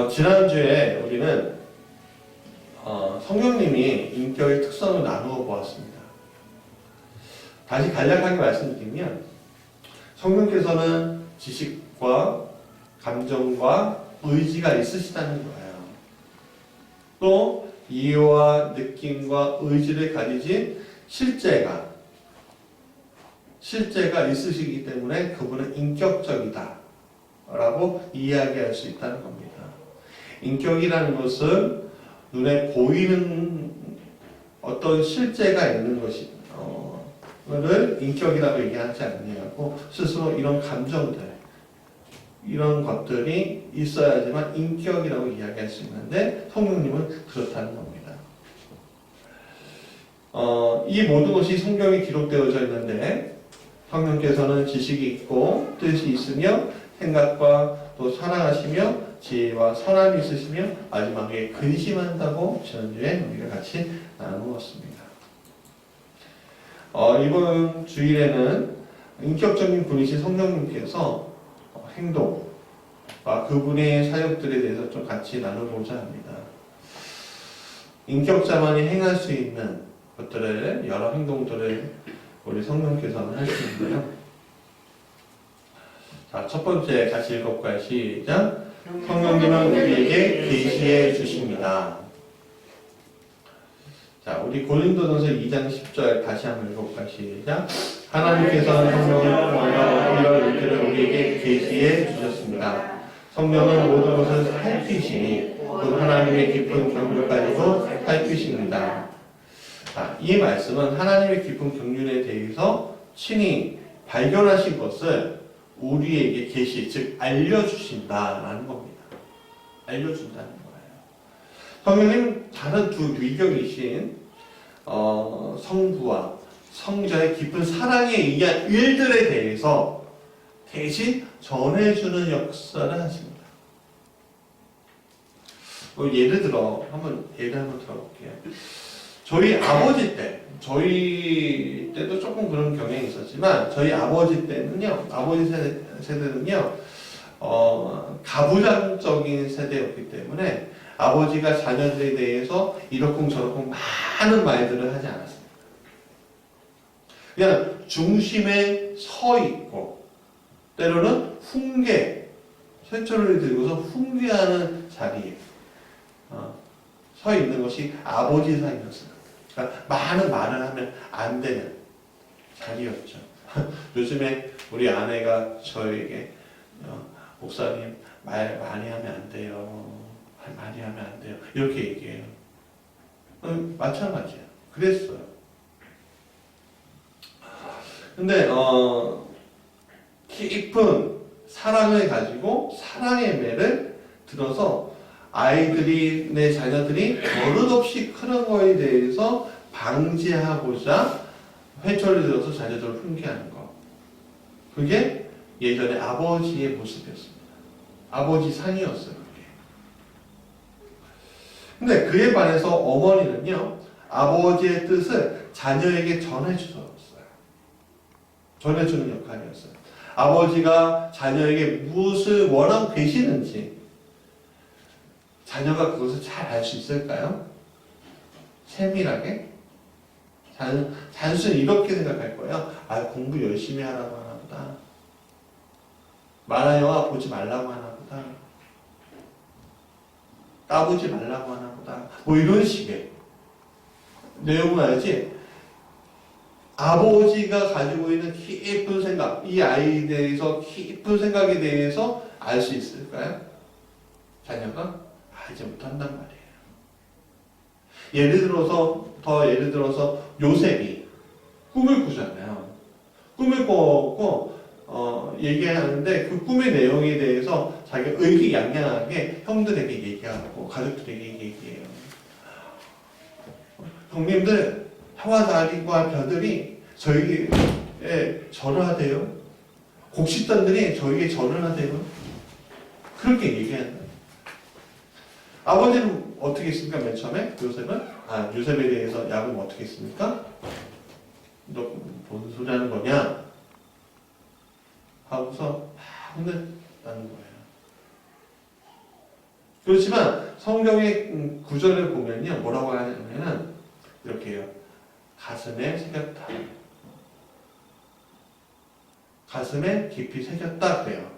지난주에 우리는 성령님이 인격의 특성을 나누어 보았습니다. 다시 간략하게 말씀드리면 성령께서는 지식과 감정과 의지가 있으시다는 거예요. 또 이해와 느낌과 의지를 가지신 실제가 있으시기 때문에 그분은 인격적이다 라고 이야기할 수 있다는 겁니다. 인격이라는 것은 눈에 보이는 어떤 실제가 있는 것이 를 인격이라고 얘기하지 않냐고, 스스로 이런 감정들, 이런 것들이 있어야지만 인격이라고 이야기할 수 있는데 성령님은 그렇다는 겁니다. 이 모든 것이 성경에 기록되어져 있는데 성령께서는 지식이 있고 뜻이 있으며 생각과 또 사랑하시며 지혜와 선함이 있으시며 마지막에 근심한다고 지난주에 우리가 같이 나누었습니다. 이번 주일에는 인격적인 분이신 성령님께서 행동과 그분의 사역들에 대해서 좀 같이 나눠보자 합니다. 인격자만이 행할 수 있는 것들을, 여러 행동들을 우리 성령께서는 할 수 있는데요. 자, 첫 번째 같이 읽어볼까요? 시작. 성령님은 우리에게 계시해 주십니다. 자, 우리 고린도전서 2장 10절 다시 한번 읽어볼까요? 시작. 하나님께서는 성령을 통하여 이런 의지를 우리에게 계시해 주셨습니다. 성령은 모든 것을 살피시니 곧 하나님의 깊은 경륜을 가지고 살피십니다. 자, 이 말씀은 하나님의 깊은 경륜에 대해서 친히 발견하신 것을 우리에게 계시, 즉 알려주신다라는 겁니다. 알려준다는 거예요. 성령님 다른 두 위격이신 성부와 성자의 깊은 사랑에 의한 일들에 대해서 대신 전해주는 역사를 하십니다. 예를 한번 들어볼게요. 저희 아버지 때, 저희 때도 조금 그런 경향이 있었지만, 저희 아버지 때는요, 아버지 세대는요, 가부장적인 세대였기 때문에 아버지가 자녀들에 대해서 이러쿵저러쿵 많은 말들을 하지 않았습니다. 그냥 중심에 서 있고, 때로는 쇠초를 들고서 훈계하는 자리에 서 있는 것이 아버지 사이였어요. 그러니까 많은 말을 하면 안 되는 자리였죠. 요즘에 우리 아내가 저에게 목사님 말 많이 하면 안 돼요. 많이 하면 안 돼요. 이렇게 얘기해요. 마찬가지예요. 그랬어요. 근데 깊은 사랑을 가지고 사랑의 매를 들어서 아이들이, 내 자녀들이 버릇없이 크는 거에 대해서 방지하고자 회초리를 들어서 자녀들을 훈계하는 거. 그게 예전에 아버지의 모습이었습니다. 아버지 상이었어요. 그게. 근데 그에 반해서 어머니는요, 아버지의 뜻을 자녀에게 전해주었어요. 전해주는 역할이었어요. 아버지가 자녀에게 무엇을 원하고 계시는지 자녀가 그것을 잘 알 수 있을까요? 세밀하게? 단순히 이렇게 생각할 거예요. 공부 열심히 하라고 하나 보다. 만화 영화 보지 말라고 하나 보다. 까부지 말라고 하나 보다. 뭐 이런 식의 내용은 알지? 아버지가 가지고 있는 깊은 생각, 이 아이에 대해서 깊은 생각에 대해서 알 수 있을까요? 자녀가? 알지 못한단 말이에요. 예를 들어서 요셉이 꿈을 꾸잖아요. 꿈을 꾸고 얘기하는데 그 꿈의 내용에 대해서 자기가 의기양양하게 형들에게 얘기하고 가족들에게 얘기해요. 형님들, 해와 달과 별들이 저에게 절을 하대요. 곡식단들이 저에게 절을 하대요. 그렇게 얘기하는 거예요. 아버지는 어떻게 했습니까? 맨 처음에 요셉에 대해서 야곱은 어떻게 했습니까? 너 뭔 소리 하는 거냐? 하고서 혼냈다는 거예요. 그렇지만 성경의 구절을 보면요. 뭐라고 하냐면은 이렇게 해요. 가슴에 새겼다. 가슴에 깊이 새겼다 그래요.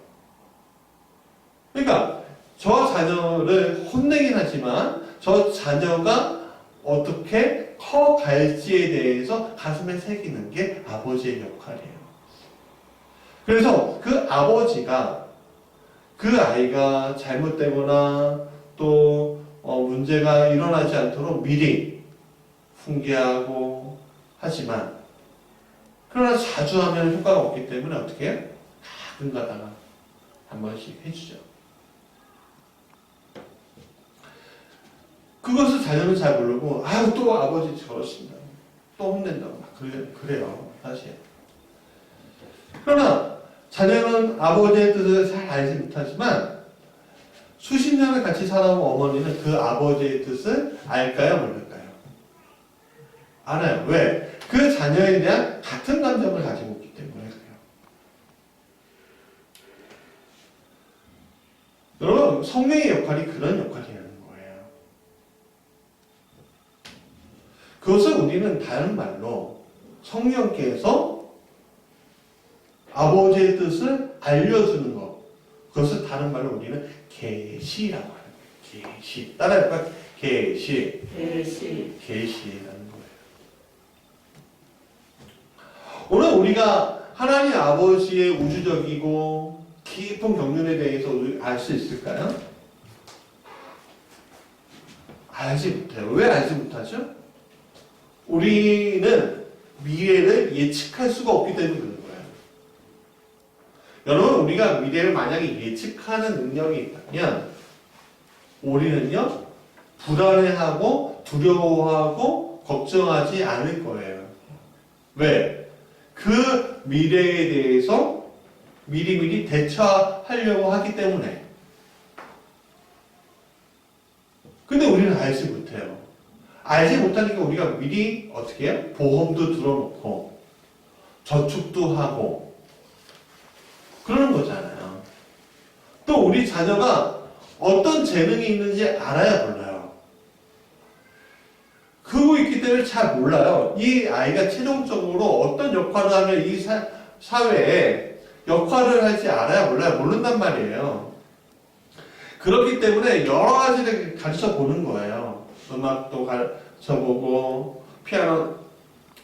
그러니까 저 자녀를 혼내긴 하지만 저 자녀가 어떻게 커갈지에 대해서 가슴에 새기는 게 아버지의 역할이에요. 그래서 그 아버지가 그 아이가 잘못되거나 또 문제가 일어나지 않도록 미리 훈계하고 하지만 그러나 자주 하면 효과가 없기 때문에 어떻게 해요? 가끔 가다가 한 번씩 해주죠. 그것을 자녀는 잘 모르고 아유 또 아버지 저러신다. 또 혼낸다고 막 그래요. 사실. 그러나 자녀는 아버지의 뜻을 잘 알지 못하지만 수십 년을 같이 살아온 어머니는 그 아버지의 뜻을 알까요? 모를까요? 알아요. 왜? 그 자녀에 대한 같은 감정을 가지고 있기 때문에 그래요. 여러분, 성령의 역할이 그런 역할이라는 거예요. 그것을 우리는 다른 말로 성령께서 아버지의 뜻을 알려주는 것. 그것을 다른 말로 우리는 계시라고 하는 거예요. 계시. 따라해볼까? 계시. 계시라는 거예요. 오늘 우리가 하나님 아버지의 우주적이고 깊은 경륜에 대해서 알 수 있을까요? 알지 못해요. 왜 알지 못하죠? 우리는 미래를 예측할 수가 없기 때문에 그런 거예요. 여러분, 우리가 미래를 만약에 예측하는 능력이 있다면 우리는요, 불안해하고 두려워하고 걱정하지 않을 거예요. 왜? 그 미래에 대해서 미리미리 대처하려고 하기 때문에. 근데 우리는 알지 못해요. 알지 못하니까 우리가 미리 어떻게 해요? 보험도 들어놓고 저축도 하고 그러는 거잖아요. 또 우리 자녀가 어떤 재능이 있는지 알아야 몰라요. 그거 있기 때문에 잘 몰라요. 이 아이가 최종적으로 어떤 역할을 하면 이 사회에 역할을 할지 알아야 몰라요. 모른단 말이에요. 그렇기 때문에 여러 가지를 가르쳐 보는 거예요. 음악도 가르쳐 보고, 피아노,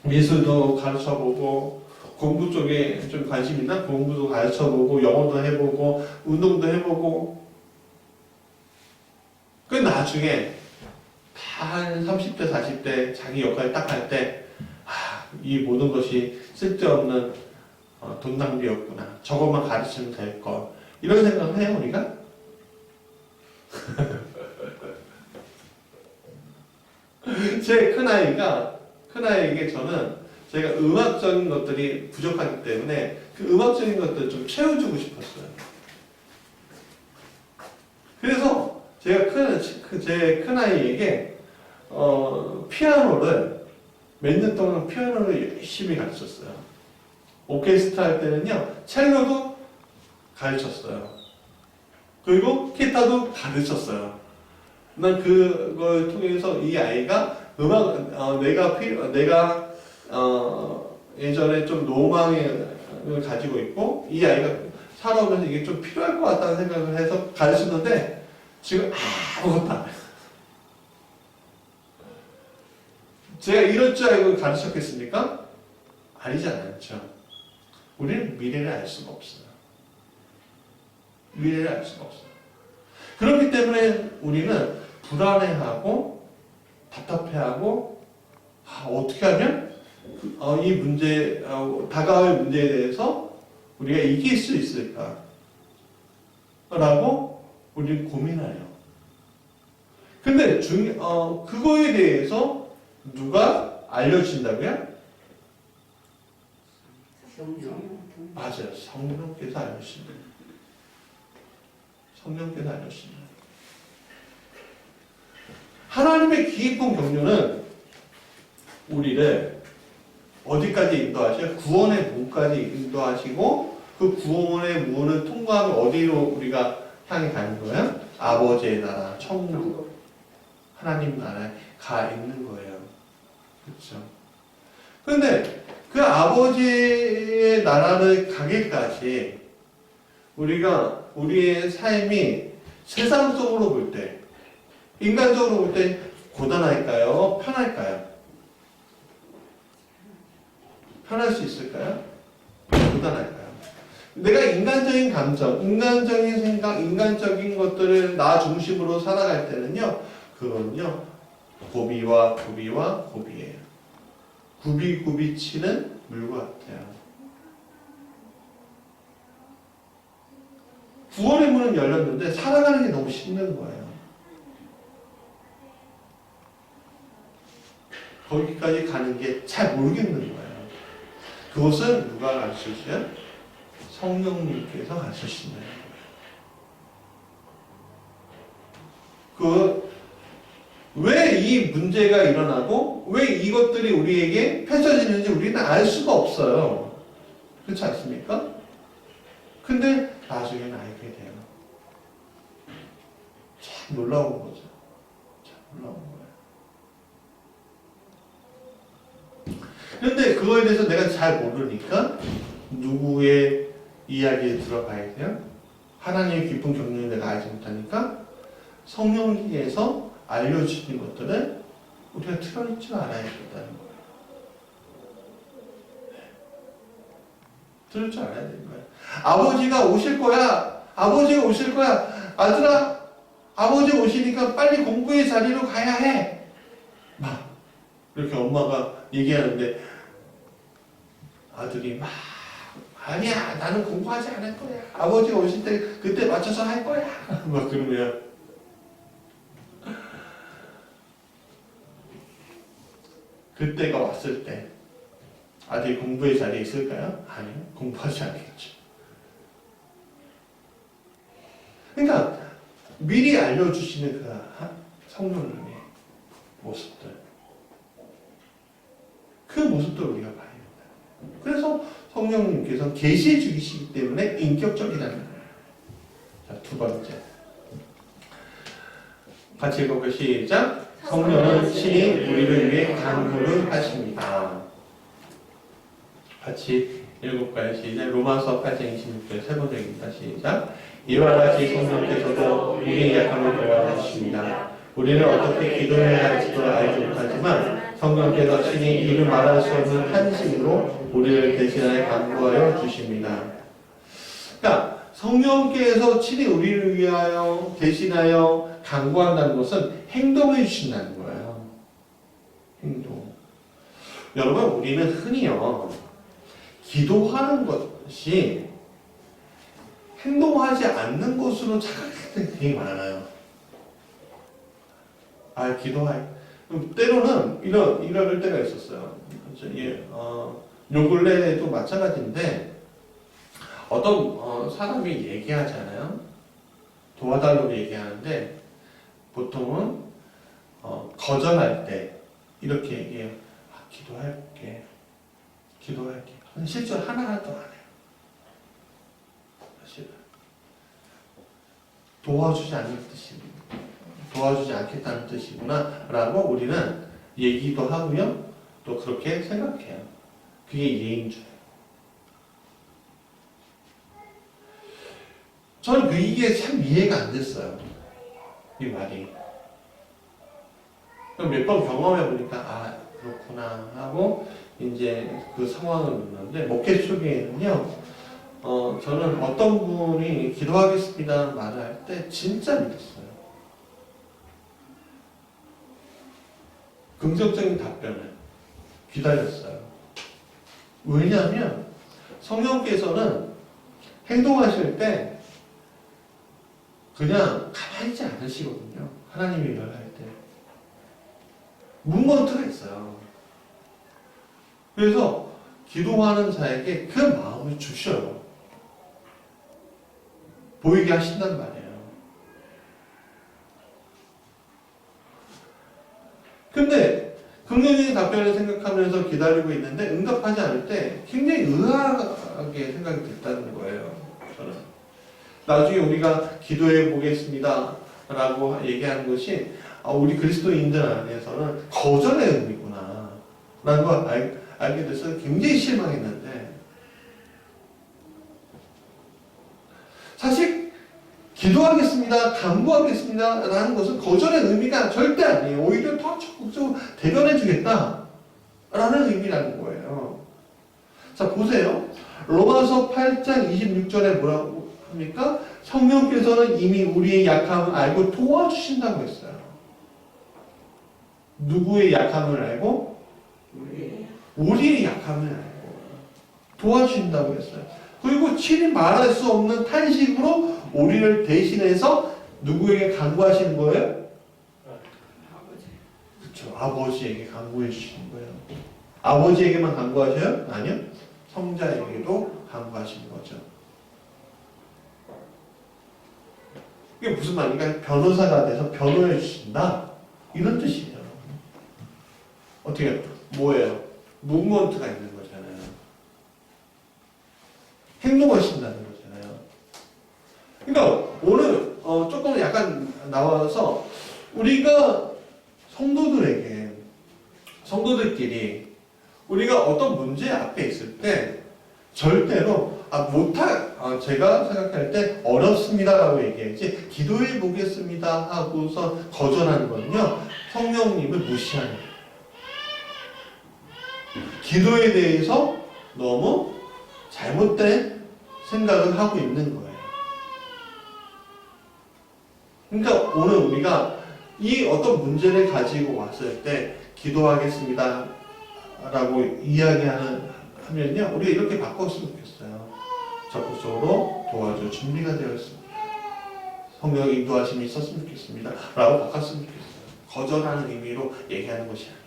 미술도 가르쳐 보고, 공부 쪽에 좀 관심 있나? 공부도 가르쳐 보고, 영어도 해보고, 운동도 해보고. 그 나중에 한 30대, 40대 자기 역할 딱 할 때, 이 모든 것이 쓸데없는 돈 낭비였구나. 저것만 가르치면 될 걸. 이런 생각을 해요, 우리가? 제 큰아이에게 저는 제가 음악적인 것들이 부족하기 때문에 그 음악적인 것들을 좀 채워주고 싶었어요. 그래서 제가 제 큰아이에게 피아노를 몇 년 동안 피아노를 열심히 가르쳤어요. 오케스트라 할 때는요, 첼로도 가르쳤어요. 그리고 기타도 가르쳤어요. 난 그걸 통해서 이 아이가 음악, 내가 예전에 좀 로망을 가지고 있고, 이 아이가 살아오면서 이게 좀 필요할 것 같다는 생각을 해서 가르쳤는데, 지금 아무것도 안 해요. 제가 이럴 줄 알고 가르쳤겠습니까? 아니지 않죠. 우리는 미래를 알 수가 없어요. 미래를 알 수가 없어요. 그렇기 때문에 우리는 불안해하고 답답해하고 어떻게 하면 이 문제, 다가올 문제에 대해서 우리가 이길 수 있을까? 라고 우리는 고민해요. 근데 그거에 대해서 누가 알려주신다고요? 맞아요. 성령께서 알려주신다. 성령께서 알려주신다. 하나님의 깊은 경륜은 우리를 어디까지 인도하셔요? 구원의 문까지 인도하시고 그 구원의 문을 통과하면 어디로 우리가 향해 가는 거예요? 아버지의 나라, 천국, 하나님 나라에 가 있는 거예요. 그렇죠? 그런데 그 아버지의 나라를 가기까지 우리가 우리의 삶이 세상적으로 볼 때, 인간적으로 볼 때 고단할까요? 편할까요? 편할 수 있을까요? 고단할까요? 내가 인간적인 감정, 인간적인 생각, 인간적인 것들을 나 중심으로 살아갈 때는요, 그거는요, 고비와 고비예요. 굽이 치는 물과 같아요. 구원의 문은 열렸는데 살아가는 게 너무 힘든 거예요. 거기까지 가는 게 잘 모르겠는 거예요. 그것은 누가 가르쳐주세요? 성령님께서 가르쳐주시는 거예요. 왜 이 문제가 일어나고 왜 이것들이 우리에게 펼쳐지는지 우리는 알 수가 없어요. 그렇지 않습니까? 근데 나중에는 알게 돼요. 참 놀라운 거죠. 참 놀라운 거예요. 그런데 그거에 대해서 내가 잘 모르니까 누구의 이야기에 들어가야 돼요? 하나님의 깊은 경륜을 내가 알지 못하니까 성령님께서 알려주신 것들을 우리가 틀어놓지 않아야 된다는 거예요. 들을 줄 알아야 되는 거예요. 아버지가 오실 거야. 아버지가 오실 거야. 아들아, 아버지 오시니까 빨리 공부의 자리로 가야 해. 막 이렇게 엄마가 얘기하는데 아들이 막 아니야, 나는 공부하지 않을 거야. 아버지가 오실 때 그때 맞춰서 할 거야. 막 그러면 그때가 왔을 때 아들이 공부의 자리에 있을까요? 아니요. 공부하지 않겠죠. 그러니까 미리 알려주시는 그 성령님의 모습들, 그 모습들을 우리가 봐야 된다. 그래서 성령님께서 계시해 주시기 때문에 인격적이라는 거예요. 자, 두 번째. 같이 읽어볼까요? 시작. 성령은 친히 우리를 위해 간구를 하십니다. 같이 읽어볼까요? 시작. 로마서 8장 26절 세 번째입니다. 시작. 이와 같이 성령께서도 우리의 약함을 도와주십니다. 우리는 어떻게 기도해야 할지도 알지 못하지만 성령께서 친히 이루 말할 수 없는 한심으로 우리를 대신하여 간구하여 주십니다. 그러니까 성령께서 친히 우리를 위하여 대신하여 간구한다는 것은 행동해 주신다는 거예요. 행동. 여러분, 우리는 흔히요, 기도하는 것이 행동하지 않는 것으로 착각할 때 되게 많아요. 아, 때로는 이럴 때가 있었어요. 요 근래에도 마찬가지인데, 어떤 사람이 얘기하잖아요. 도와달라고 얘기하는데, 보통은 거절할 때 이렇게 얘기해요. 기도할게. 실제로 하나도 안 해요. 사실은 도와주지 않겠다는 뜻이구나 라고 우리는 얘기도 하고요, 또 그렇게 생각해요. 그게 예인 줄 알아요. 저는 이게 참 이해가 안 됐어요. 이 말이. 몇 번 경험해 보니까 그렇구나 하고 이제 그 상황을 묻는데, 목회 초기에는요, 저는 어떤 분이 기도하겠습니다 말을 할 때 진짜 믿었어요. 긍정적인 답변을 기다렸어요. 왜냐하면 성령께서는 행동하실 때 그냥 가만히 있지 않으시거든요. 하나님이 일을 할 때. 문번트가 있어요. 그래서 기도하는 자에게 그 마음을 주셔요. 보이게 하신단 말이에요. 근데 긍정적인 답변을 생각하면서 기다리고 있는데 응답하지 않을 때 굉장히 의아하게 생각이 됐다는 거예요. 저는. 나중에 우리가 기도해 보겠습니다 라고 얘기하는 것이 우리 그리스도인들 안에서는 거절의 의미구나 라는 걸 알게 돼서 굉장히 실망했는데, 사실 기도하겠습니다, 간구하겠습니다 라는 것은 거절의 의미가 절대 아니에요. 오히려 더 적극적으로 대변해 주겠다 라는 의미라는 거예요. 자, 보세요. 로마서 8장 26절에 뭐라고 합니까? 성령께서는 이미 우리의 약함을 알고 도와주신다고 했어요. 누구의 약함을 알고? 우리의 약함을 알고 도와주신다고 했어요. 그리고 친히 말할 수 없는 탄식으로 우리를 대신해서 누구에게 간구하시는 거예요? 그렇죠. 아버지에게 간구해 주시는 거예요. 아버지에게만 간구하셔요? 아니요. 성자에게도 간구하시는 거죠. 이게 무슨 말인가? 변호사가 돼서 변호해 주신다, 이런 뜻이에요. 어떻게 뭐예요? 무브먼트가 있는 거잖아요. 행동하신다는 거잖아요. 그러니까 오늘 조금 약간 나와서 우리가 성도들끼리 우리가 어떤 문제 앞에 있을 때 절대로 제가 생각할 때 어렵습니다라고 얘기해야지, 기도해 보겠습니다 하고서 거절하는 거는요, 성령님을 무시하는 거예요. 기도에 대해서 너무 잘못된 생각을 하고 있는 거예요. 그러니까 오늘 우리가 이 어떤 문제를 가지고 왔을 때 기도하겠습니다 라고 이야기하면요, 우리가 이렇게 바꿨으면 좋겠어요. 적극적으로 도와줄 준비가 되어 있습니다. 성령의 인도하심이 있었으면 좋겠습니다 라고 바꿨으면 좋겠어요. 거절하는 의미로 얘기하는 것이 아니라,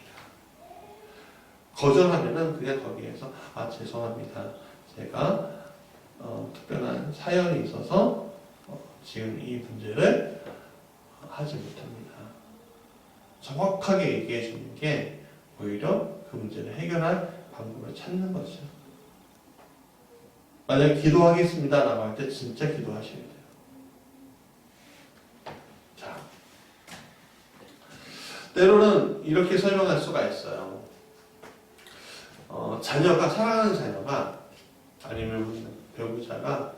거절하면은 그냥 거기에서 죄송합니다, 제가 특별한 사연이 있어서 지금 이 문제를 하지 못합니다. 정확하게 얘기해 주는 게 오히려 그 문제를 해결할 방법을 찾는 거죠. 만약에 기도하겠습니다 라고 할 때 진짜 기도하셔야 돼요. 자, 때로는 이렇게 설명할 수가 있어요. 사랑하는 자녀가, 아니면 배우자가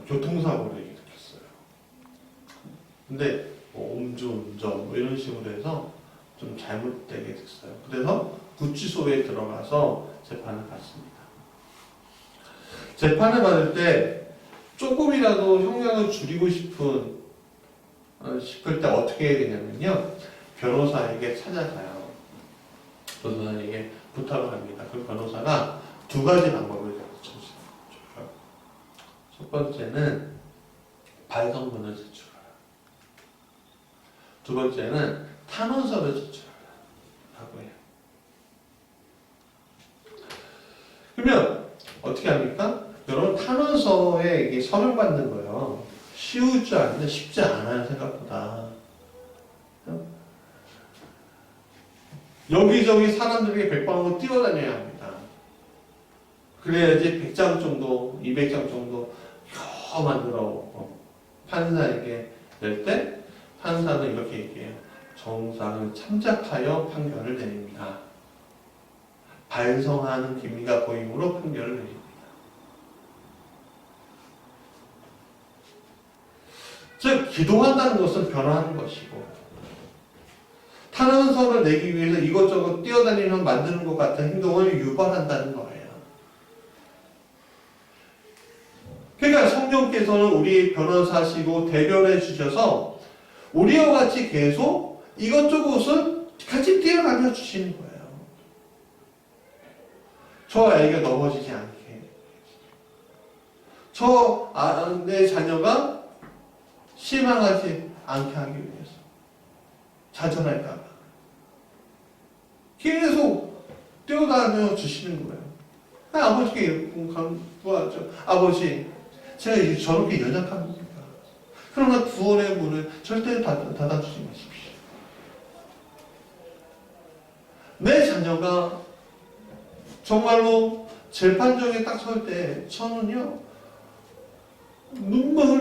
교통사고를 일으켰어요. 근데 음주운전 이런 식으로 해서 좀 잘못되게 됐어요. 그래서 구치소에 들어가서 재판을 받습니다. 재판을 받을 때 조금이라도 형량을 줄이고 싶을 때 어떻게 해야 되냐면요, 변호사에게 찾아가요. 변호사에게 부탁을 합니다. 그 변호사가 두 가지 방법을 가르쳐줘요. 첫 번째는 반성문을 제출해요. 두 번째는 탄원서를 제출하라고 해요. 그러면 어떻게 합니까? 여러분, 탄원서에 이게 서명받는 거요, 쉬울 줄 아는데 쉽지 않아요, 생각보다. 여기저기 사람들에게 백방으로 뛰어다녀야 합니다. 그래야지 100장 정도, 200장 정도 만들어 판사에게 낼 때, 판사는 이렇게 얘기해요. 정상을 참작하여 판결을 내립니다. 반성하는 기미가 보이므로 판결을 내립니다. 즉, 기도한다는 것은 변화하는 것이고, 탄원서를 내기 위해서 이것저것 뛰어다니면 만드는 것 같은 행동을 유발한다는 거예요. 그러니까 성령께서는 우리 변호사시고 대변해 주셔서 우리와 같이 계속 이것저것을 같이 뛰어다녀 주시는 거예요. 저 아이가 넘어지지 않게, 내 자녀가 실망하지 않게 하기 위해서, 좌절할까봐 계속 뛰어다녀 주시는 거예요. 아버지께 간구하죠. 아버지, 제가 저렇게 연약합니까? 그러나 구원의 문을 절대 닫아주지 마십시오. 내 자녀가 정말로 재판정에 딱 설 때 저는요,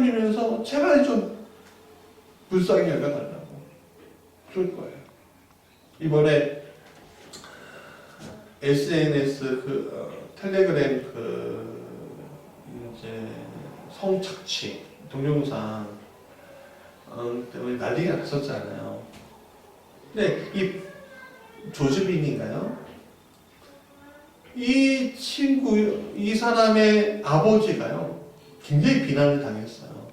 돌리면서 제발 좀 불쌍히 여겨달라고 그럴 거예요. 이번에 SNS 텔레그램 이제 성착취 동영상 때문에 난리가 났었잖아요. 근데 이 조주빈인가요? 이 친구, 이 사람의 아버지가요, 굉장히 비난을 당했어요.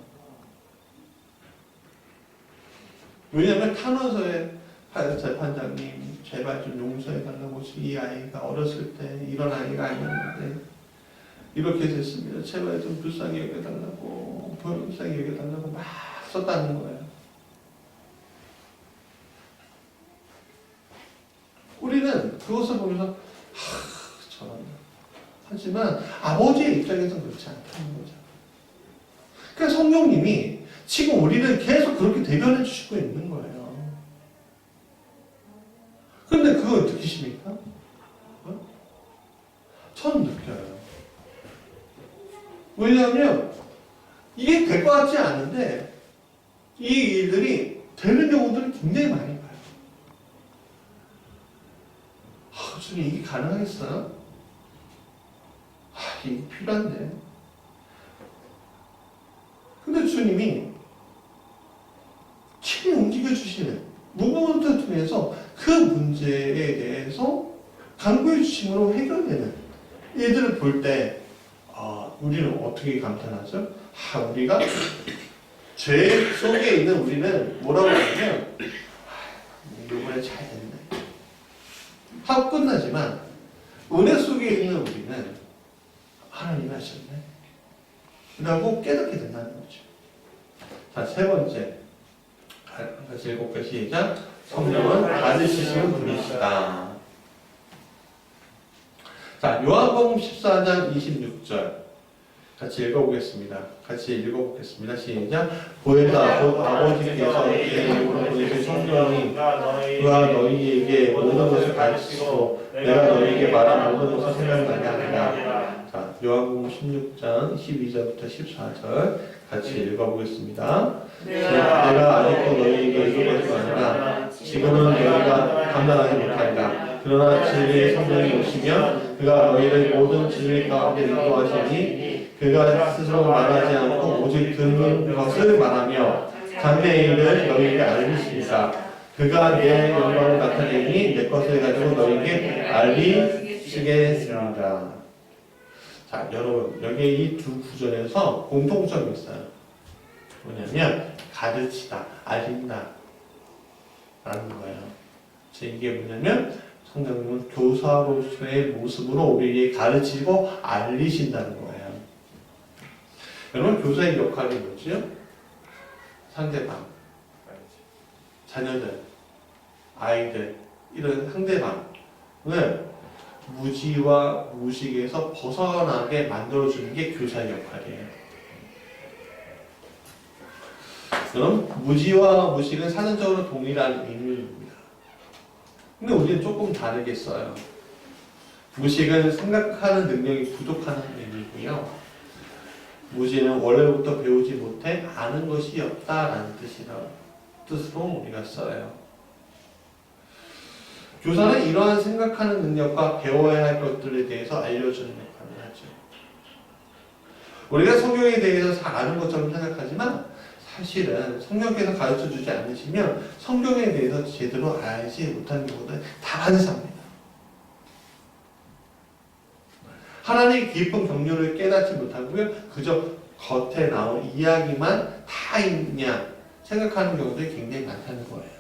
왜냐하면 탄원서에 재판장님, 제발 좀 용서해달라고, 이 아이가 어렸을 때 이런 아이가 아니었는데, 이렇게 됐습니다. 제발 좀 불쌍히 여겨달라고, 불쌍히 여겨달라고 막 썼다는 거예요. 우리는 그것을 보면서, 하지만 아버지의 입장에서는 그렇지 않다는 거죠. 그러니까 성령님이 지금 우리를 계속 그렇게 대변해 주시고 있는 거예요. 그런데 그걸 느끼십니까? 저는 느껴요. 왜냐하면 이게 될 것 같지 않은데 이 일들이 되는 경우들을 굉장히 많이 봐요. 주님 이게 가능하겠어요? 이게 필요한데. 근데 주님이 친히 움직여주시는 무브먼트를 통해서 그 문제에 대해서 강구해 주심으로 해결되는 일들을 볼 때, 우리는 어떻게 감탄하죠? 우리가 죄 속에 있는 우리는 뭐라고 하냐면, 이번에 잘 됐네 하고 끝나지만, 은혜 속에 있는 우리는 하나님이 하셨네 라고 깨닫게 된다는 거죠. 자, 세 번째, 같이 읽어볼까요? 시작. 성령은 가르치시는 분이시다. 자, 요한복음 14장 26절 같이 읽어보겠습니다. 시작. 보혜사 곧 아버지께서 내 이름으로 보내신 성령이 그가 너희에게 모든 것을 가르치시고 내가 너희에게 말한 모든 것을 생각나게 하리라. 자, 요한복음 16장 12절부터 14절 같이 읽어보겠습니다. 내가 아직도 너희에게 이런 것이 아니라 지금은 너희가 감당하지 못한다. 그러나 진리의 성령이 오시면 그가 너희를 모든 진리 가운데 인도하시니 그가 스스로 말하지 않고 오직 듣는 것을 말하며 장래의 일을 너희에게 알리시리라. 그가 내 영광을 나타내니 내 것을 가지고 너희에게 알리시겠습니다. 자, 여러분, 여기 이 두 구절에서 공통점이 있어요. 뭐냐면 가르치다, 알린다 라는 거예요. 이게 뭐냐면 성령님은 교사로서의 모습으로 우리에게 가르치고 알리신다는 거예요. 여러분, 교사의 역할이 뭐지요? 상대방, 자녀들, 아이들, 이런 상대방을 무지와 무식에서 벗어나게 만들어주는 게 교사의 역할이에요. 그럼 무지와 무식은 사전적으로 동일한 의미입니다. 근데 우리는 조금 다르게 써요. 무식은 생각하는 능력이 부족한 의미고요. 무지는 원래부터 배우지 못해 아는 것이 없다라는 뜻으로 우리가 써요. 교사는 이러한 생각하는 능력과 배워야 할 것들에 대해서 알려주는 역할을 하죠. 우리가 성경에 대해서 잘 아는 것처럼 생각하지만 사실은 성령께서 가르쳐주지 않으시면 성경에 대해서 제대로 알지 못하는 경우는 다반사입니다. 하나님의 깊은 경륜을 깨닫지 못하고요. 그저 겉에 나온 이야기만 다 있냐 생각하는 경우들이 굉장히 많다는 거예요.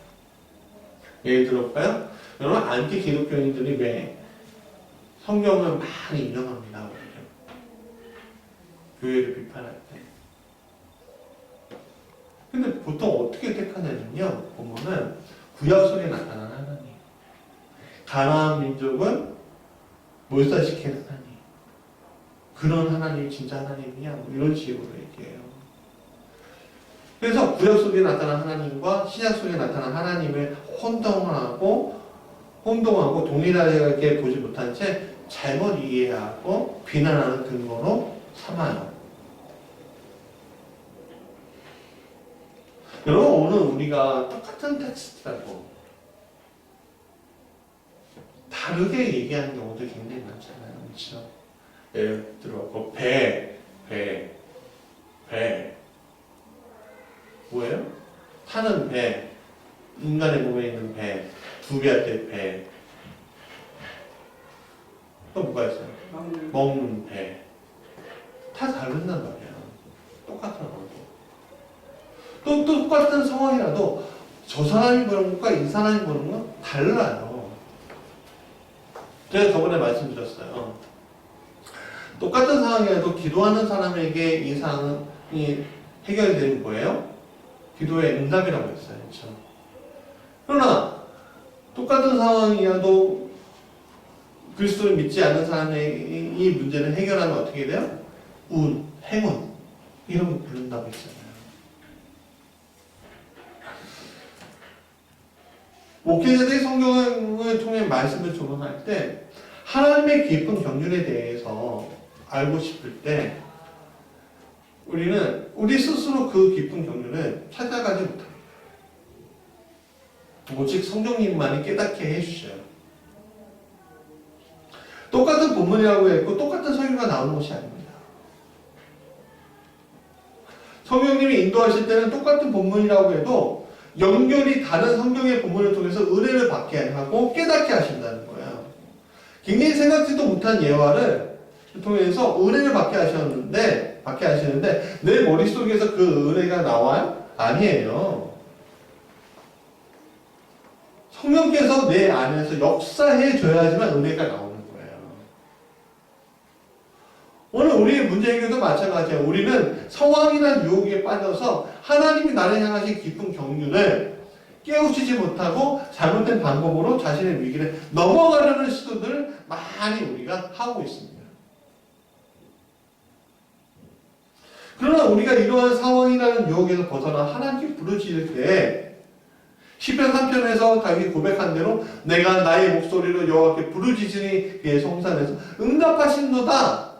예를 들어볼까요? 여러분, 안티 기독교인들이 왜 성경을 많이 인용합니다. 교회를 비판할 때. 근데 보통 어떻게 택하냐면요. 보면은 구약 속에 나타난 하나님, 가나안 민족을 몰살시키는 하나님, 그런 하나님이 진짜 하나님이냐, 뭐 이런 식으로 얘기해요. 그래서 구약 속에 나타난 하나님과 신약 속에 나타난 하나님을 혼동하고 동일하게 보지 못한 채 잘못 이해하고 비난하는 근거로 삼아요. 여러분 오늘 우리가 똑같은 텍스트라고 다르게 얘기하는 경우도 굉장히 많잖아요. 그렇죠? 예를 들어 배 뭐예요? 타는 배, 인간의 몸에 있는 배, 두 배할 때 배. 또 뭐가 있어요? 먹는 배. 다 다른단 말이야. 똑같은 언어. 또 똑같은 상황이라도 저 사람이 보는 것과 이 사람이 보는 건 달라요. 제가 저번에 말씀드렸어요. 똑같은 상황이라도 기도하는 사람에게 이 상황이 해결되는 거예요? 기도의 응답이라고 했어요. 그렇죠? 그러나 똑같은 상황이라도 그리스도를 믿지 않는 사람의 이 문제를 해결하면 어떻게 돼요? 행운 이런 거 부른다고 했잖아요. 목회자들이 성경을 통해 말씀을 조명할 때 하나님의 깊은 경륜에 대해서 알고 싶을 때 우리는 우리 스스로 그 깊은 경륜을 찾아가지 못합니다. 오직 성령님만이 깨닫게 해주셔요. 똑같은 본문이라고 했고 똑같은 설교가 나오는 것이 아닙니다. 성령님이 인도하실 때는 똑같은 본문이라고 해도 연결이 다른 성경의 본문을 통해서 은혜를 받게 하고 깨닫게 하신다는 거예요. 굉장히 생각지도 못한 예화를 통해서 은혜를 받게 하시는데 내 머릿속에서 그 은혜가 나와요? 아니에요. 성령께서 내 안에서 역사해 줘야지만 은혜가 나오는 거예요. 오늘 우리의 문제 해결도 마찬가지예요. 우리는 상황이나 유혹에 빠져서 하나님이 나를 향하신 깊은 경륜을 깨우치지 못하고 잘못된 방법으로 자신의 위기를 넘어가려는 시도들을 많이 우리가 하고 있습니다. 그러나 우리가 이러한 상황이라는 유혹에서 벗어나 하나님께 부르짖을 때 시편 3편에서 다윗이 고백한 대로 내가 나의 목소리로 여호와께 부르짖으니 그의 성산에서 응답하신도다.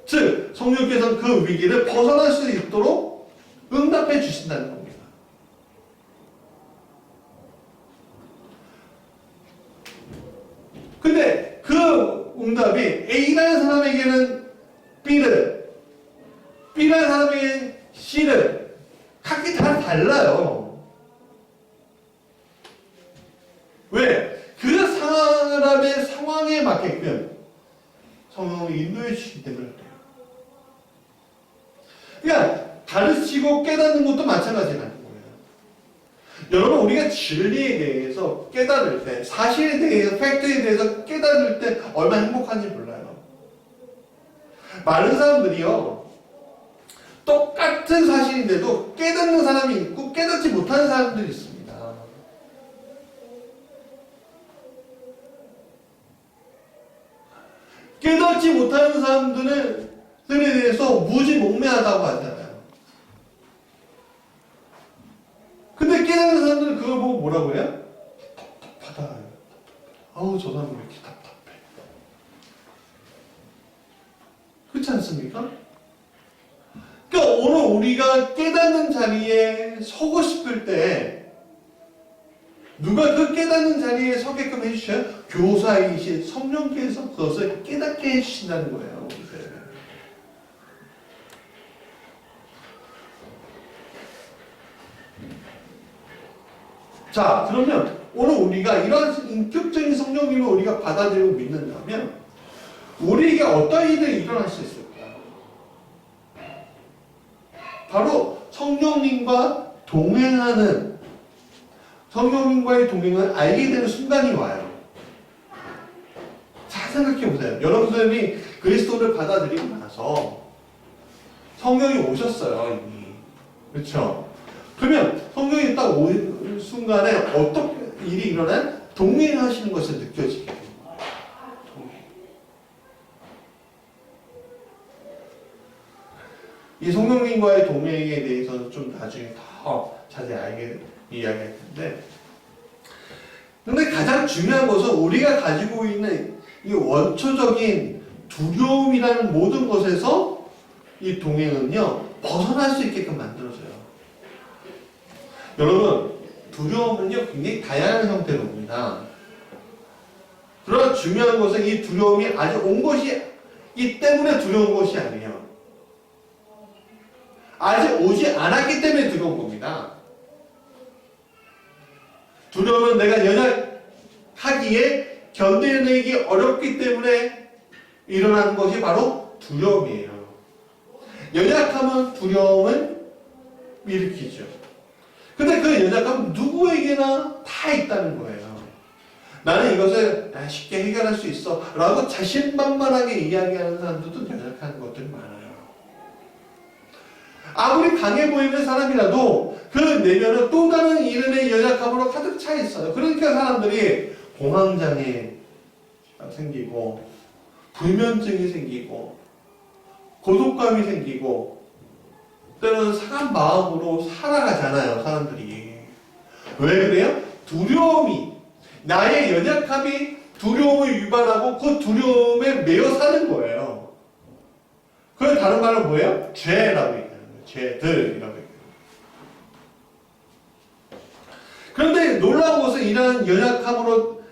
즉 성령께서는 그 위기를 벗어날 수 있도록 응답해 주신다는 겁니다. 근데 그 응답이 A라는 사람에게는 B라는 사람에게는 C를 각기 다 달라요. 왜? 그 사람의 상황에 맞게끔 성령을 인도해 주시기 때문에 그래요. 그러니까 가르치고 깨닫는 것도 마찬가지라는 거예요. 여러분 우리가 진리에 대해서 깨달을 때 사실에 대해서 팩트에 대해서 깨달을 때 얼마나 행복한지 몰라요. 많은 사람들이요 똑같은 사실인데도 깨닫는 사람이 있고 깨닫지 못하는 사람들이 있습니다. 깨닫지 못하는 사람들에 대해서 무지몽매하다고 하잖아요. 근데 깨닫는 사람들은 그걸 보고 뭐라고 해요? 답답하다. 아우 저 사람 왜 이렇게 답답해. 그렇지 않습니까? 그러니까 오늘 우리가 깨닫는 자리에 서고 싶을 때 누가 그 깨닫는 자리에 서게끔 해주셔요? 교사이신 성령께서 그것을 깨닫게 해주신다는 거예요. 자, 그러면 오늘 우리가 이런 인격적인 성령님을 우리가 받아들이고 믿는다면 우리에게 어떤 일들이 일어날 수 있을까요? 바로 성령님과의 동행을 알게 되는 순간이 와요. 잘 생각해 보세요. 여러분들이 그리스도를 받아들이고 나서 성령이 오셨어요, 이미. 그렇죠? 그러면 성령이 딱 오는 순간에 어떤 일이 일어나요? 동행하시는 것을 느껴지게 돼요. 이 성령님과의 동행에 대해서는 좀 나중에 더 자세히 이야기할 텐데, 근데 가장 중요한 것은 우리가 가지고 있는 이 원초적인 두려움이라는 모든 것에서 이 동행은요 벗어날 수 있게끔 만들어줘요. 여러분, 두려움은요, 굉장히 다양한 형태로 옵니다. 그러나 중요한 것은 이 두려움이 아직 온 것이 이 때문에 두려운 것이 아니에요. 아직 오지 않았기 때문에 두려운 겁니다. 두려움은 내가 연약하기에 견뎌내기 어렵기 때문에 일어나는 것이 바로 두려움이에요. 연약하면 두려움은 일으키죠. 근데 그 연약함은 누구에게나 다 있다는 거예요. 나는 이것을 쉽게 해결할 수 있어 라고 자신만만하게 이야기하는 사람들도 연약한 것들이 많아요. 아무리 강해 보이는 사람이라도 그 내면은 또 다른 이름의 연약함으로 가득 차 있어요. 그러니까 사람들이 공황장애 생기고 불면증이 생기고 고독감이 생기고 때로는 상한 마음으로 살아가잖아요. 사람들이. 왜 그래요? 두려움이, 나의 연약함이 두려움을 유발하고 그 두려움에 매여 사는 거예요. 그걸 다른 말로 뭐예요? 죄라고 얘기하는 거예요. 죄들이라고 얘기해요. 그런데 놀라운 것은 이러한 연약함으로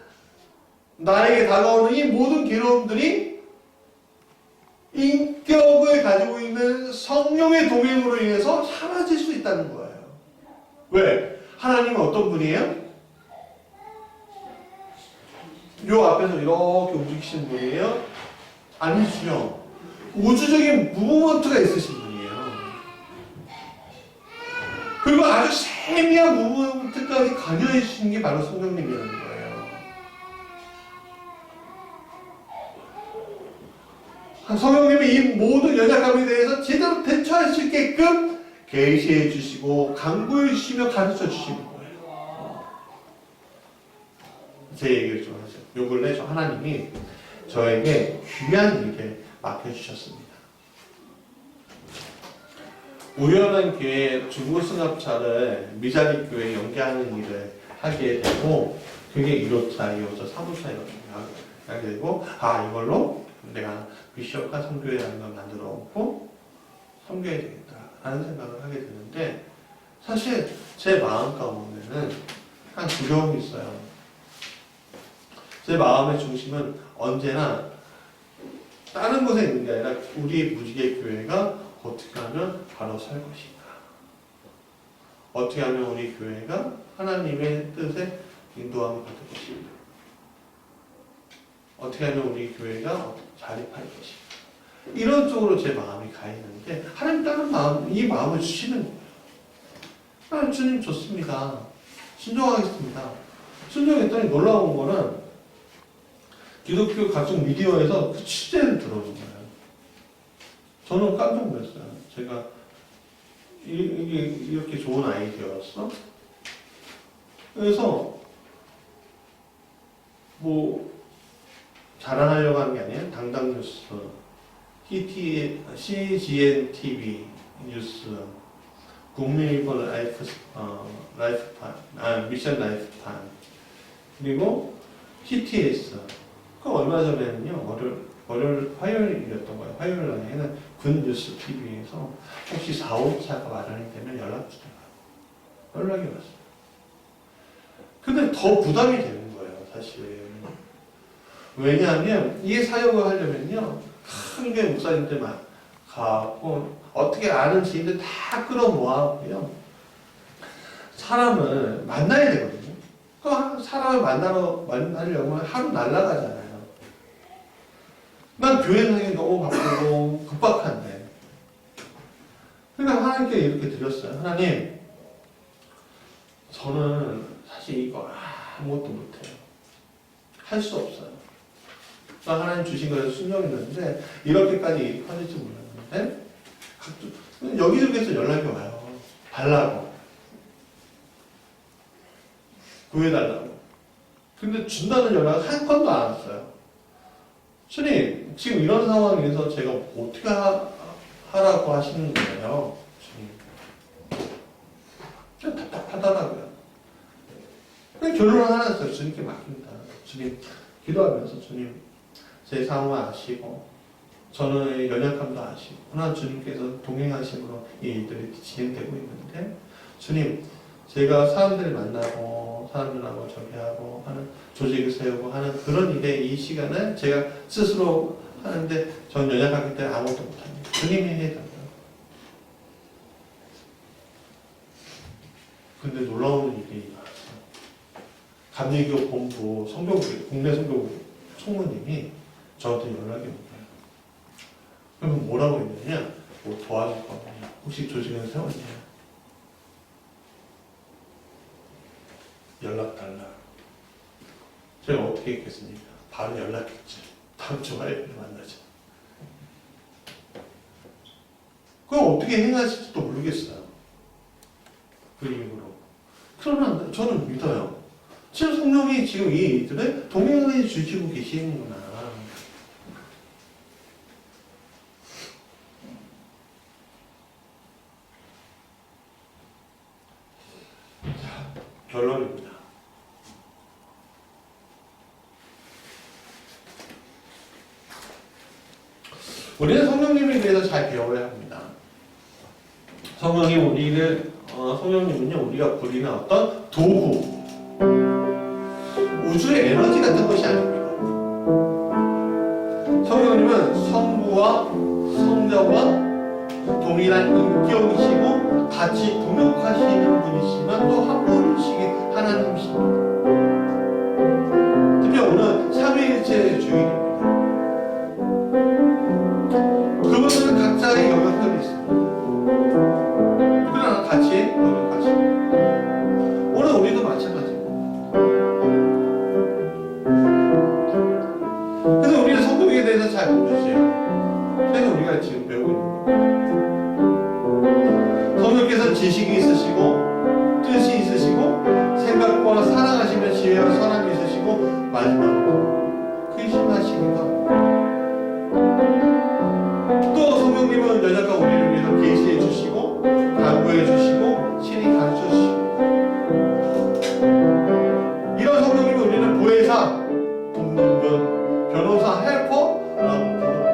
나에게 다가오는 이 모든 괴로움들이 인격을 가지고 있는 성령의 동행으로 인해서 사라질 수 있다는 거예요. 왜? 하나님은 어떤 분이에요? 요 앞에서 이렇게 움직이시는 분이에요? 아니죠. 우주적인 무브먼트가 있으신 분이에요. 그리고 아주 세미한 무브먼트까지 관여해 주시는 게 바로 성령님이라는 거예요. 성령님이 이 모든 연약함에 대해서 제대로 대처할 수 있게끔 계시해 주시고 강구해 주시며 가르쳐 주시는 거예요. 제 얘기를 좀 하죠. 요 근래 저 하나님이 저에게 귀한 일을 맡겨주셨습니다. 우연한 기회에 중고승합차를 미자리 교회에 연계하는 일을 하게 되고 그게 1호차, 2호차, 3호차 이렇게 하게 되고 이걸로 내가 비숍과 선교회라는 걸 만들어 놓고 섬겨야 되겠다라는 생각을 하게 되는데 사실 제 마음 가운데는 한 두려움이 있어요. 제 마음의 중심은 언제나 다른 곳에 있는 게 아니라 우리 무지개 교회가 어떻게 하면 바로 설 것인가, 어떻게 하면 우리 교회가 하나님의 뜻에 인도함을 받을 것인가, 어떻게 하면 우리 교회가 자립할 것인가, 이런 쪽으로 제 마음이 가 있는데 하나님 다른 마음, 이 마음을 주시는 거예요. 하나님 주님 좋습니다. 순종하겠습니다. 순종했더니 놀라운 거는 기독교 각종 미디어에서 그 취재를 들어오는 거예요. 저는 깜짝 놀랐어요. 제가 이게 이렇게 좋은 아이디어였어? 그래서 뭐 자랑하려고 하는 게 아니에요. 당당 뉴스, CGN TV 뉴스, 국민일보 미션 라이프타임, 그리고 TTS. 그 얼마 전에는요, 화요일이었던 거예요. 화요일 날에는 굿뉴스 TV에서 혹시 4호차가 마련이 되면 연락 주세요. 연락이 왔어요. 근데 더 부담이 되는 거예요, 사실. 왜냐하면 이 사역을 하려면요, 큰 교회 목사님들만 가고 어떻게 아는 지인들 다 끌어모아고요. 사람을 만나야 되거든요. 그 사람을 만나려면 하루 날아가잖아요. 난 교회 다니기 너무 바쁘고 급박한데. 그러니까 하나님께 이렇게 드렸어요. 하나님, 저는 사실 이거 아무것도 못해요. 할 수 없어요. 하나님 주신 거에서 순종했는데 이렇게까지 커질 줄 몰랐는데 여기저기서 연락이 와요. 달라고. 구해달라고. 근데 준다는 연락 한 건도 안 왔어요. 주님, 지금 이런 상황에서 제가 어떻게 하라고 하시는 거예요? 주님. 답답하더라고요. 그냥 결론을 하나 했어요. 주님께 맡깁니다. 주님, 기도하면서 주님, 제 상황을 아시고, 저는 연약함도 아시고, 하나 주님께서 동행하심으로 이 일들이 진행되고 있는데, 주님, 제가 사람들을 만나고 사람들하고 저기 하고 하는 조직을 세우고 하는 그런 일에 이 시간을 제가 스스로 하는데 전 연약하기 때문에 아무것도 못합니다. 주님이 해야 돼요. 근데 놀라운 일이 나왔어요. 감리교 본부 성교국 국내 성교국 총무님이 저한테 연락이 온 거예요. 그러면 뭐라고 했느냐? 뭐 도와줄 거냐? 혹시 조직은 세웠냐? 연락 달라. 제가 어떻게 했겠습니까? 바로 연락했죠. 다음 주 화요일에 만나자. 그걸 어떻게 행하실지도 모르겠어요. 그 이후로. 그러나 저는 믿어요. 지금 성령이 지금 이 일들을 동행해 주시고 계시는구나. 자, 결론입니다. 우리는 성령님에 대해서 잘 배워야 합니다. 성령님은요, 우리가 부리는 어떤 도구, 우주의 에너지 같은 것이 아닙니다. 성령님은 성부와 성자와 동일한 인격이시고 같이 동역하시는 분이시지만 또 한 분이시긴 하나님이십니다. 특히 오늘 삼위일체 주일입니다. 그분들은 각자의 영역들이 있습니다. 그러나 같이 동역하십니다. 오늘 우리도 마찬가지입니다. 그래서 우리는 성경에 대해서 잘 모르세요. 그래서 우리가 지금 배우고 있는 거예요. 성령께서 지식이 있으시고 뜻이 있으시고 생각과 사랑하시면 지혜와 선함이 있으시고 마지막으로 근심하시기가 또 성령님은 연약한 우리를 위해서 계시해 주시고 강구해 주시고 친히 가르쳐 주시고 이런 성령님은 우리는 보혜사, 돕는 분, 변호사, 헬퍼라고 부릅니다.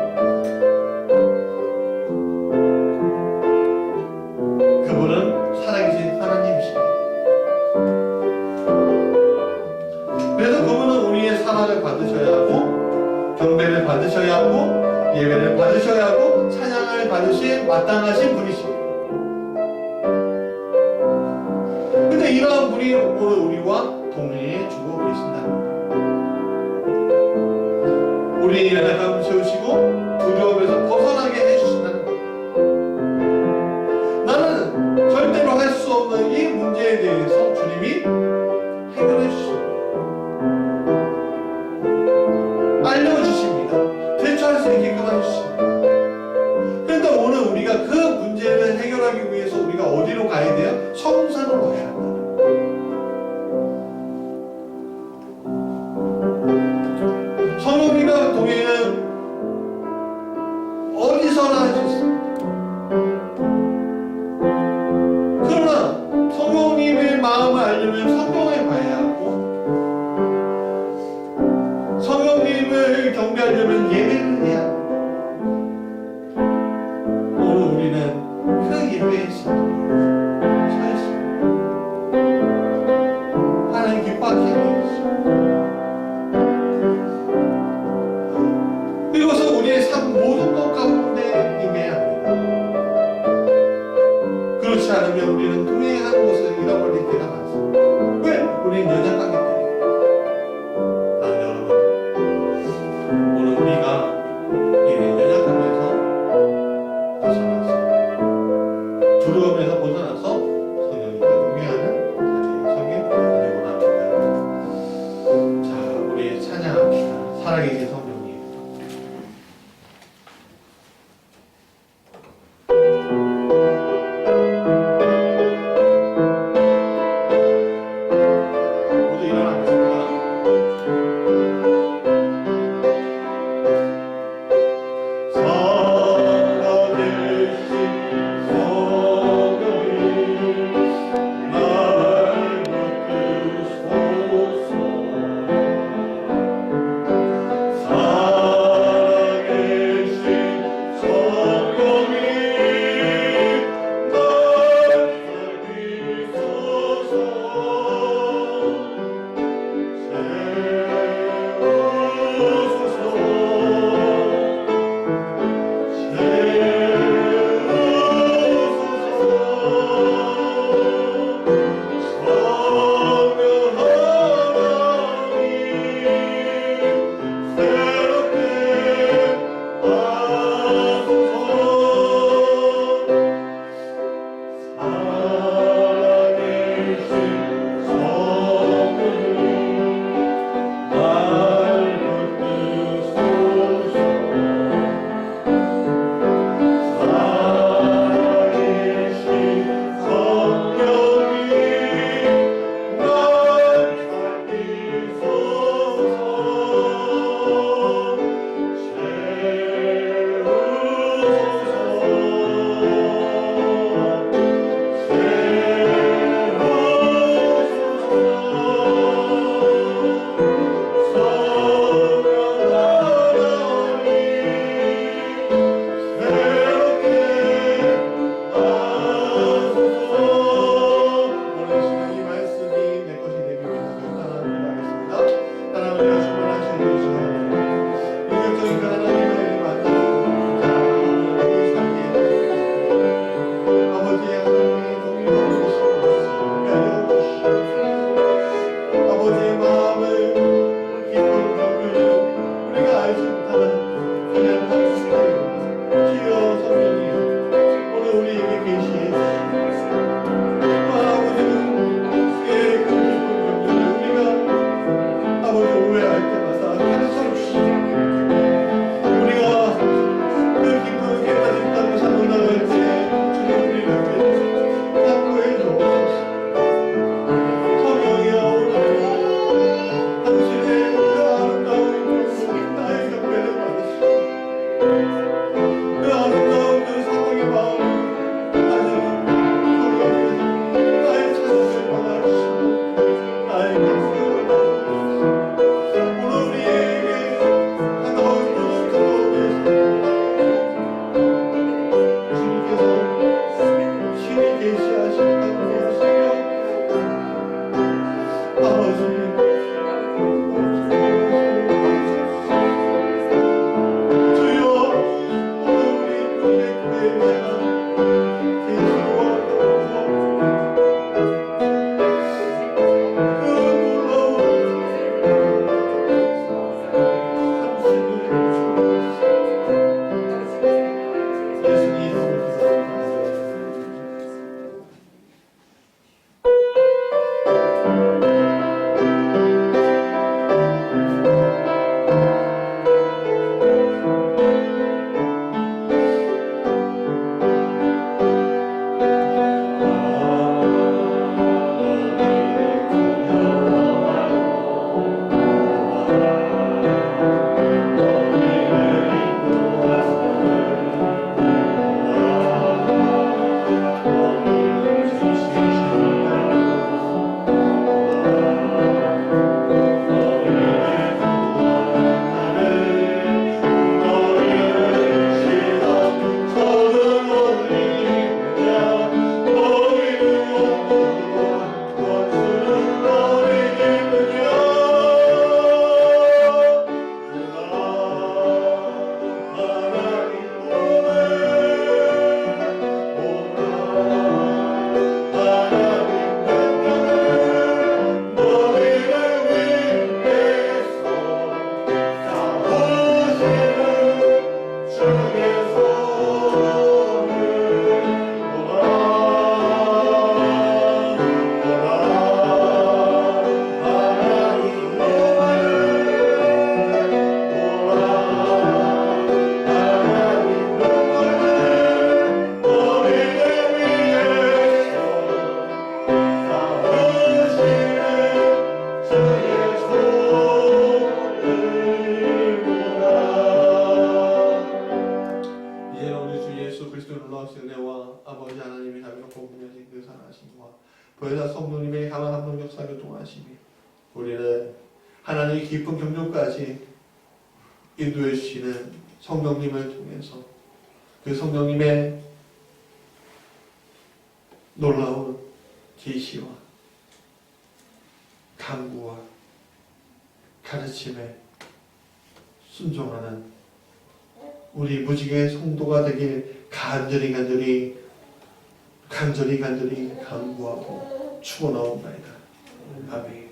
그분은 살아계신 하나님이십니다. 그래서 그분은 우리의 사랑을 받으셔야 하고 경배를 받으셔야 하고 예배를 받으셔야 하고 찬양을 받으실 마땅하신 분이십니다. 근데 이러한 분이 오늘 우리와 동행해 주고 계신다는 거예요. 우리의 연약함을 채우시고 두려움에서 벗어나게 해주신다는 거예요. 나는 절대로 할 수 없는 이 문제에 대해서 주님이 해결해 주십니다. 알려주십니다. 대처할 수 있게끔 해주십니다. 그런데 오늘 우리가 그 문제를 해결하기 위해서 우리가 어디로 가야 돼요? 성산으로 가야 한다. 성령님과 동행은 어디서나 할 수 있습니다. 그러나 성령님의 마음을 알려면 성경에 가야 하고 성령님을 경배하려면 예배를 해야 합니다. 오늘 우리는 그 예배의 신도로 서 있습니다. 하나님 기뻐하게 해주십니다. 그리고서 우리의 삶 모든 것 가운데 임해야 합니다. 그렇지 않으면 우리는 동행하는 것을 잃어버릴 때가 많습니다. 왜? 우리는 연약하기 때문에. 나는 여러분, 오늘 우리가 이 연약함에서 벗어나서 두려움에서 벗어나서 성령님과 동행하는 자리에 서길 원합니다. 자, 우리 찬양합시다. 살아계신 성령. 모두 일어나 보혜사 성령님의 강한 합동 역사 교통하심이 우리는 하나님의 깊은 경륜까지 인도해 주시는 성령님을 통해서 그 성령님의 놀라운 계시와 강구와 가르침에 순종하는 우리 무지개 성도가 되길 간절히 간절히 간구하고 축원하옵나이다. 아멘.